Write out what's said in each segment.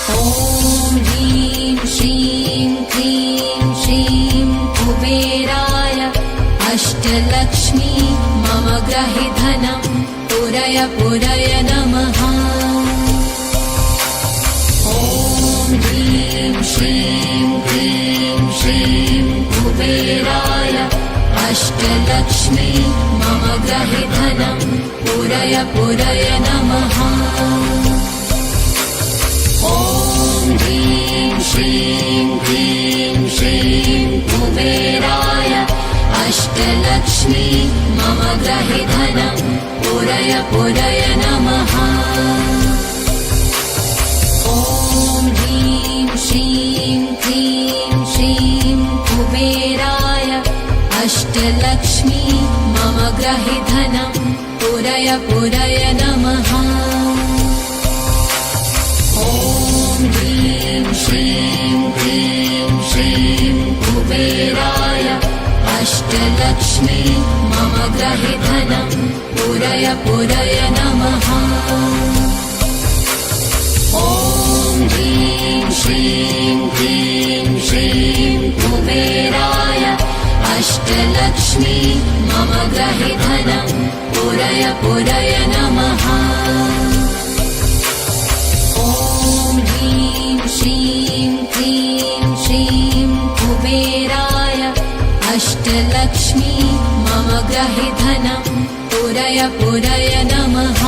ॐ ह्रीं श्रीं क्लीं श्रीं कुबेराय अष्टलक्ष्मी मम ग्रहे धनं पुरय पुरय नमः। ॐ ह्रीं श्रीं क्लीं श्रीं कुबेराय अष्टलक्ष्मी मम ग्रहे धनं पुरय पुरय नमः। ॐ ह्रीं श्रीं क्लीं श्रीं कुबेराय अष्टलक्ष्मी मम ग्रहे धनं पुरय पुरय नमः। ॐ ह्रीं श्रीं क्लीं श्रीं कुबेराय अष्टलक्ष्मी मम ग्रहे धनं पुरय पुरय नमः। ॐ ह्रीं श्रीं क्लीं श्रीं कुबेराय अष्टलक्ष्मी मम ग्रहे धनं पुरय पुरय नमः। ॐ ह्रीं श्रीं क्लीं श्रीं कुबेराय अष्टलक्ष्मी मम ग्रहे धनं पुरय पुरय नमः। ॐ ह्रीं श्रीं क्लीं श्रीं कुबेराय अष्टलक्ष्मी मम ग्रहे धनं पुरय पुरय नमः।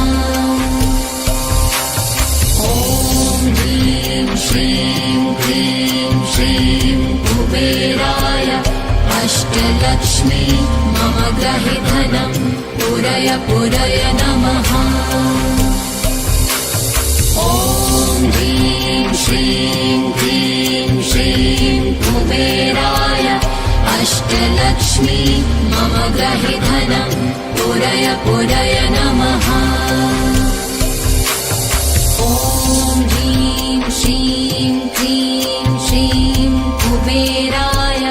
ॐ ह्रीं श्रीं क्लीं श्रीं कुबेराय अष्टलक्ष्मी मम ग्रहे धनं पुरय पुरय नमः। ॐ ह्रीं श्रीं क्लीं श्रीं कुबेराय अष्टलक्ष्मी मम ग्रहे धनं पुरय पुरय नमः। ॐ ह्रीं श्रीं क्लीं श्रीं कुबेराय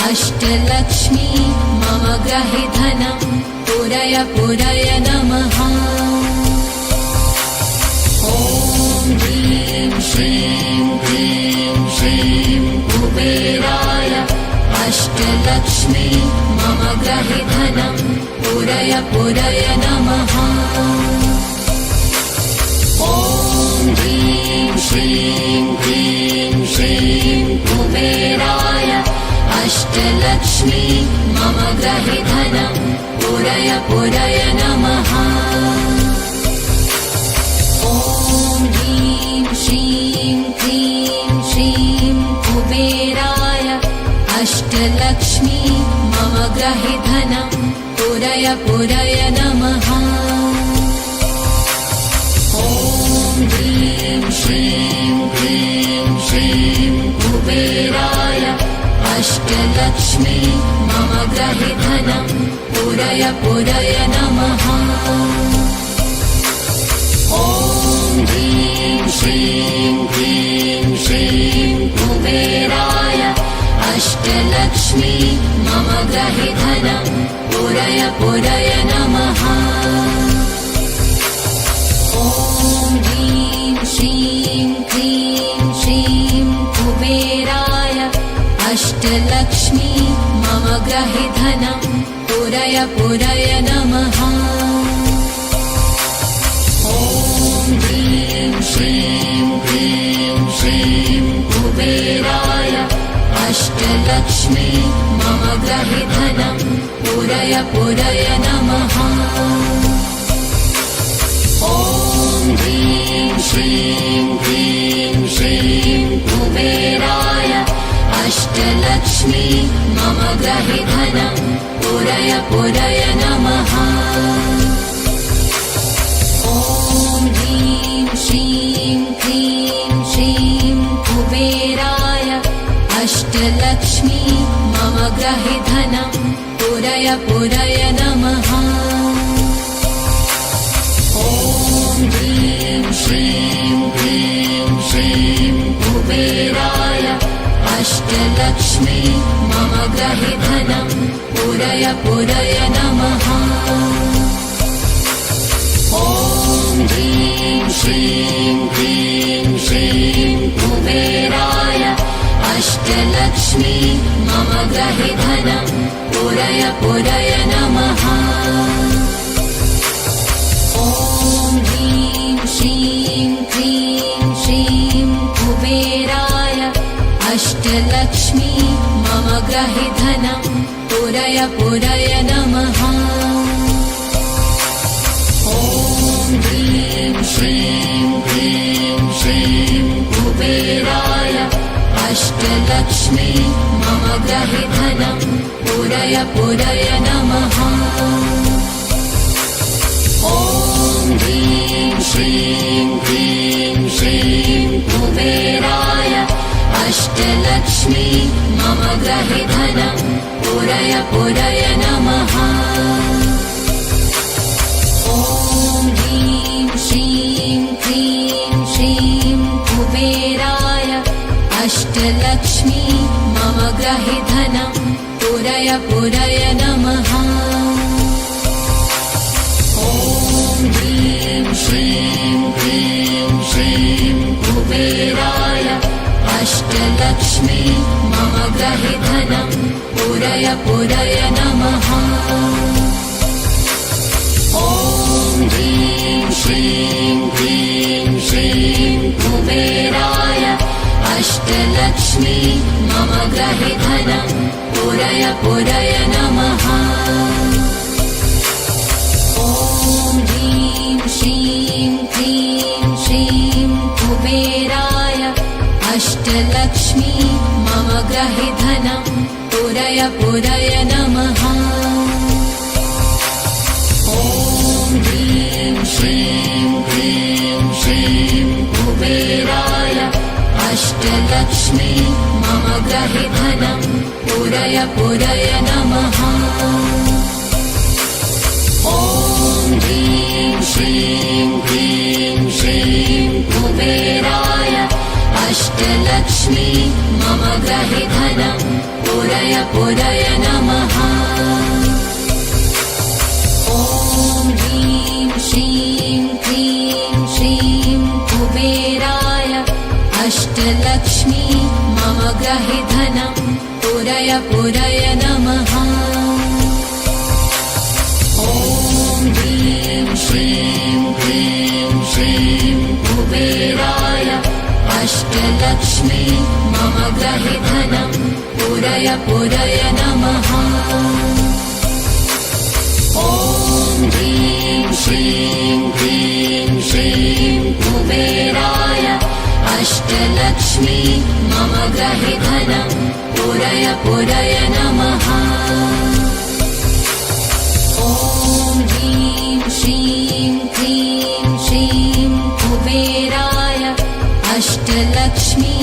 अष्टलक्ष्मी मम ग्रहे धनं पुरय पुरय नमः। ॐ ह्रीं श्रीं क्लीं श्रीं कुबेराय अष्टलक्ष्मी मम ग्रहे धनं पुरय पुरय नमः। ॐ ह्रीं श्रीं क्लीं श्रीं कुबेराय अष्टलक्ष्मी मम ग्रहे धनं पुरय पुरय नमः। ॐ ह्रीं श्रीं क्लीं श्रीं कुबेराय अष्टलक्ष्मी मम ग्रहे धनं पुरय पुरय नमः। ॐ ह्रीं श्रीं क्लीं श्रीं कुबेराय अष्टलक्ष्मी मम ग्रहे धनं पुरय पुरय नमः। ॐ ह्रीं श्रीं क्लीं श्रीं कुबेराय अष्टलक्ष्मी मम ग्रहे धनं पुरय पुरय नमः। ॐ ह्रीं श्रीं क्लीं श्रीं कुबेराय अष्टलक्ष्मी मम ग्रहे धनं पुरय पुरय नमः। ॐ ह्रीं श्रीं क्लीं श्रीं कुबेराय अष्टलक्ष्मी मम ग्रहे धनं पुरय पुरय नमः। ॐ ह्रीं श्रीं क्लीं श्रीं कुबेराय अष्टलक्ष्मी मम ग्रहे धनं पुरय पुरय नमः। ॐ ह्रीं श्रीं क्लीं श्रीं कुबेराय अष्टलक्ष्मी मम ग्रहे धनं पुरय पुरय नमः। ॐ ह्रीं श्रीं क्लीं श्रीं कुबेराय अष्टलक्ष्मी मम ग्रहे धनं पुरय पुरय नमः। ॐ ह्रीं श्रीं क्लीं श्रीं अष्टलक्ष्मी मम गृहे धनं पूरय पूरय नमः। ॐ ह्रीं श्रीं क्रीं श्रीं कुबेराय अष्टलक्ष्मी मम गृहे धनं पूरय पूरय नमः। ॐ ह्रीं श्रीं क्रीं श्रीं कुबेराय अष्टलक्ष्मी मम गृहे धनं पूरय पूरय नमः। ॐ ह्रीं श्रीं क्रीं श्रीं कुबेराय अष्टलक्ष्मी मम गृहे धनं पूरय पूरय नमः। ॐ ह्रीं श्रीं क्रीं श्रीं कुबेराय अष्टलक्ष्मी मम गृहे धनं पूरय पूरय नमः। ॐ ह्रीं श्रीं क्रीं श्रीं कुबेराय अष्टलक्ष्मी मम गृहे धनं पूरय पूरय नमः। ॐ ह्रीं श्रीं क्रीं श्रीं कुबेराय अष्टलक्ष्मी मम गृहे धनं पूरय पूरय नमः। ॐ ह्रीं श्रीं क्रीं श्रीं कुबेराय अष्टलक्ष्मी मम गृहे धनं पूरय पूरय नमः। ॐ ह्रीं श्रीं क्रीं श्रीं कुबेराय अष्टलक्ष्मी मम गृहे धनं पूरय पूरय नमः। ॐ ह्रीं श्रीं क्रीं श्रीं कुबेराय अष्टलक्ष्मी मम गृहे धनं पूरय पूरय नमः। ॐ ह्रीं श्रीं क्रीं श्रीं कुबेराय अष्टलक्ष्मी मम गृहे धनं पूरय पूरय नमः। ॐ ह्रीं श्रीं क्रीं श्रीं कुबेराय अष्टलक्ष्मी मम गृहे धनं पूरय पूरय नमः। ॐ ह्रीं श्रीं क्रीं श्रीं कुबेराय अष्टलक्ष्मी मम गृहे धनं पूरय पूरय नमः। ॐ ह्रीं श्रीं क्रीं श्रीं कुबेराय अष्टलक्ष्मी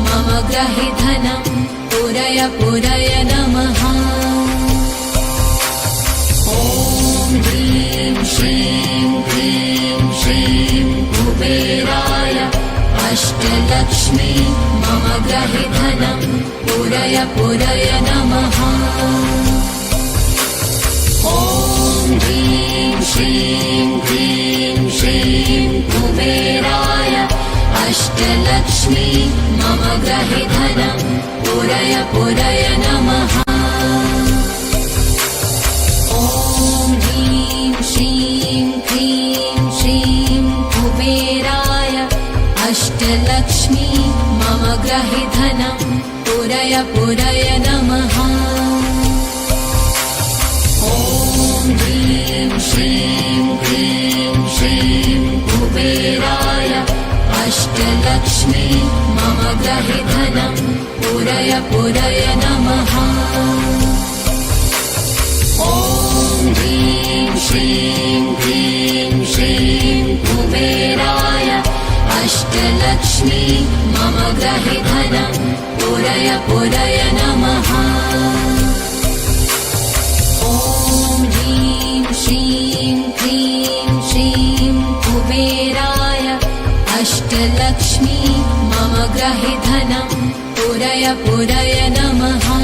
मम गृहे धनं पूरय पूरय नमः। ॐ ह्रीं श्रीं क्रीं श्रीं कुबेराय अष्टलक्ष्मी मम गृहे धनं पूरय पूरय नमः। ॐ ह्रीं श्रीं क्रीं श्रीं कुबेराय अष्टलक्ष्मी मम गृहे धनं पूरय पूरय नमः। ॐ ह्रीं श्रीं क्रीं श्रीं कुबेराय अष्टलक्ष्मी मम गृहे धनं पूरय पूरय नमः। ॐ ह्रीं श्रीं क्रीं श्रीं कुबेराय अष्टलक्ष्मी मम गृहे धनं पूरय पूरय नमः। ॐ ह्रीं श्रीं क्रीं श्रीं कुबेराय अष्टलक्ष्मी मम गृहे धनं पूरय पूरय नमः। ॐ ह्रीं श्रीं क्रीं श्रीं कुबेराय अष्टलक्ष्मी मम गृहे धनं पूरय पूरय नमः।